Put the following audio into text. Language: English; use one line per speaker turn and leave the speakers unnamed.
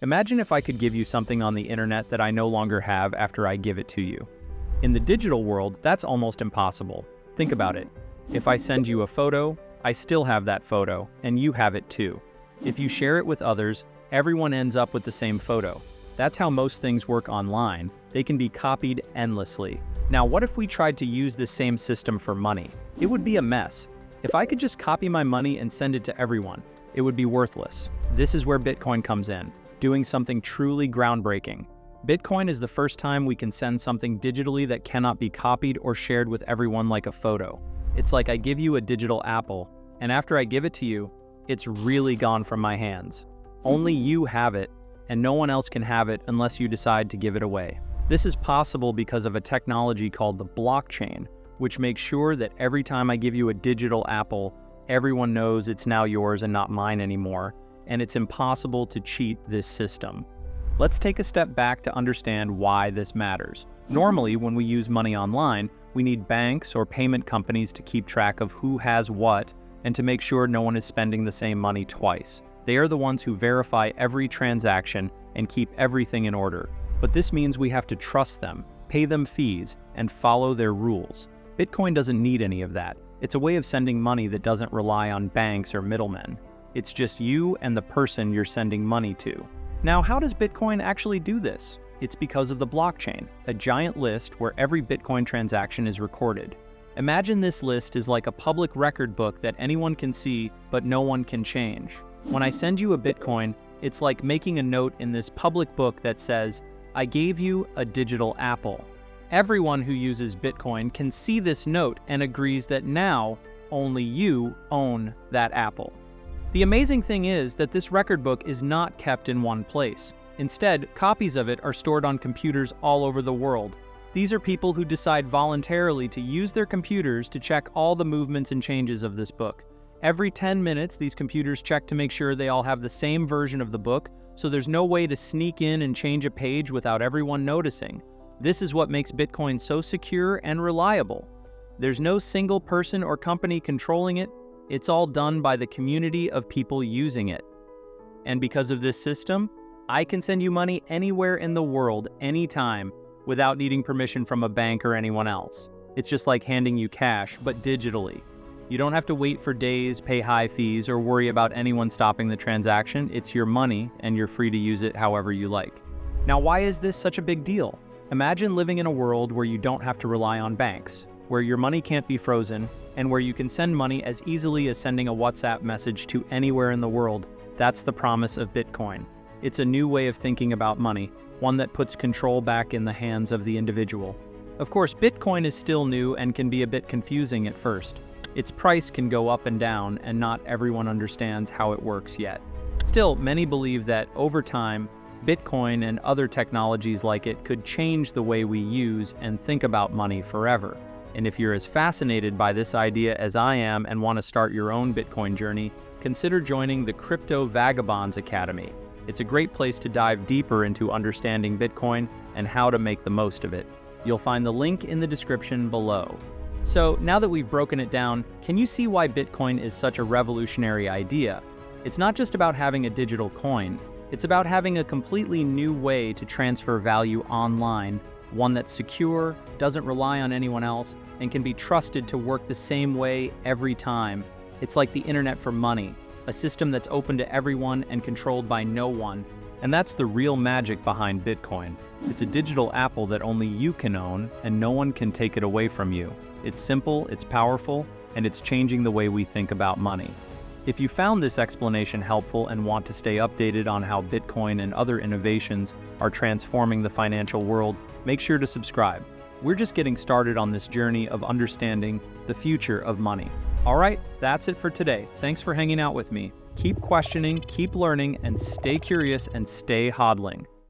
Imagine if I could give you something on the internet that I no longer have after I give it to you. In the digital world, that's almost impossible. Think about it. If I send you a photo, I still have that photo, and you have it too. If you share it with others, everyone ends up with the same photo. That's how most things work online. They can be copied endlessly. Now, what if we tried to use this same system for money? It would be a mess. If I could just copy my money and send it to everyone, it would be worthless. This is where Bitcoin comes in, doing something truly groundbreaking. Bitcoin is the first time we can send something digitally that cannot be copied or shared with everyone like a photo. It's like I give you a digital apple, and after I give it to you, it's really gone from my hands. Only you have it, and no one else can have it unless you decide to give it away. This is possible because of a technology called the blockchain, which makes sure that every time I give you a digital apple, everyone knows it's now yours and not mine anymore, and it's impossible to cheat this system. Let's take a step back to understand why this matters. Normally, when we use money online, we need banks or payment companies to keep track of who has what and to make sure no one is spending the same money twice. They are the ones who verify every transaction and keep everything in order. But this means we have to trust them, pay them fees, and follow their rules. Bitcoin doesn't need any of that. It's a way of sending money that doesn't rely on banks or middlemen. It's just you and the person you're sending money to. Now, how does Bitcoin actually do this? It's because of the blockchain, a giant list where every Bitcoin transaction is recorded. Imagine this list is like a public record book that anyone can see, but no one can change. When I send you a Bitcoin, it's like making a note in this public book that says, "I gave you a digital apple." Everyone who uses Bitcoin can see this note and agrees that now only you own that apple. The amazing thing is that this record book is not kept in one place. Instead, copies of it are stored on computers all over the world. These are people who decide voluntarily to use their computers to check all the movements and changes of this book. Every 10 minutes, these computers check to make sure they all have the same version of the book, so there's no way to sneak in and change a page without everyone noticing. This is what makes Bitcoin so secure and reliable. There's no single person or company controlling it. It's all done by the community of people using it. And because of this system, I can send you money anywhere in the world, anytime, without needing permission from a bank or anyone else. It's just like handing you cash, but digitally. You don't have to wait for days, pay high fees, or worry about anyone stopping the transaction. It's your money, and you're free to use it however you like. Now, why is this such a big deal? Imagine living in a world where you don't have to rely on banks, where your money can't be frozen, and where you can send money as easily as sending a WhatsApp message to anywhere in the world. That's the promise of Bitcoin. It's a new way of thinking about money, one that puts control back in the hands of the individual. Of course, Bitcoin is still new and can be a bit confusing at first. Its price can go up and down, and not everyone understands how it works yet. Still, many believe that over time, Bitcoin and other technologies like it could change the way we use and think about money forever. And if you're as fascinated by this idea as I am and want to start your own Bitcoin journey, consider joining the CryptoVagabonds Academy. It's a great place to dive deeper into understanding Bitcoin and how to make the most of it. You'll find the link in the description below. So now that we've broken it down, can you see why Bitcoin is such a revolutionary idea? It's not just about having a digital coin. It's about having a completely new way to transfer value online, one that's secure, doesn't rely on anyone else, and can be trusted to work the same way every time. It's like the internet for money, a system that's open to everyone and controlled by no one. And that's the real magic behind Bitcoin. It's a digital apple that only you can own, and no one can take it away from you. It's simple, it's powerful, and it's changing the way we think about money. If you found this explanation helpful and want to stay updated on how Bitcoin and other innovations are transforming the financial world, make sure to subscribe. We're just getting started on this journey of understanding the future of money. All right, that's it for today. Thanks for hanging out with me. Keep questioning, keep learning, and stay curious and stay hodling.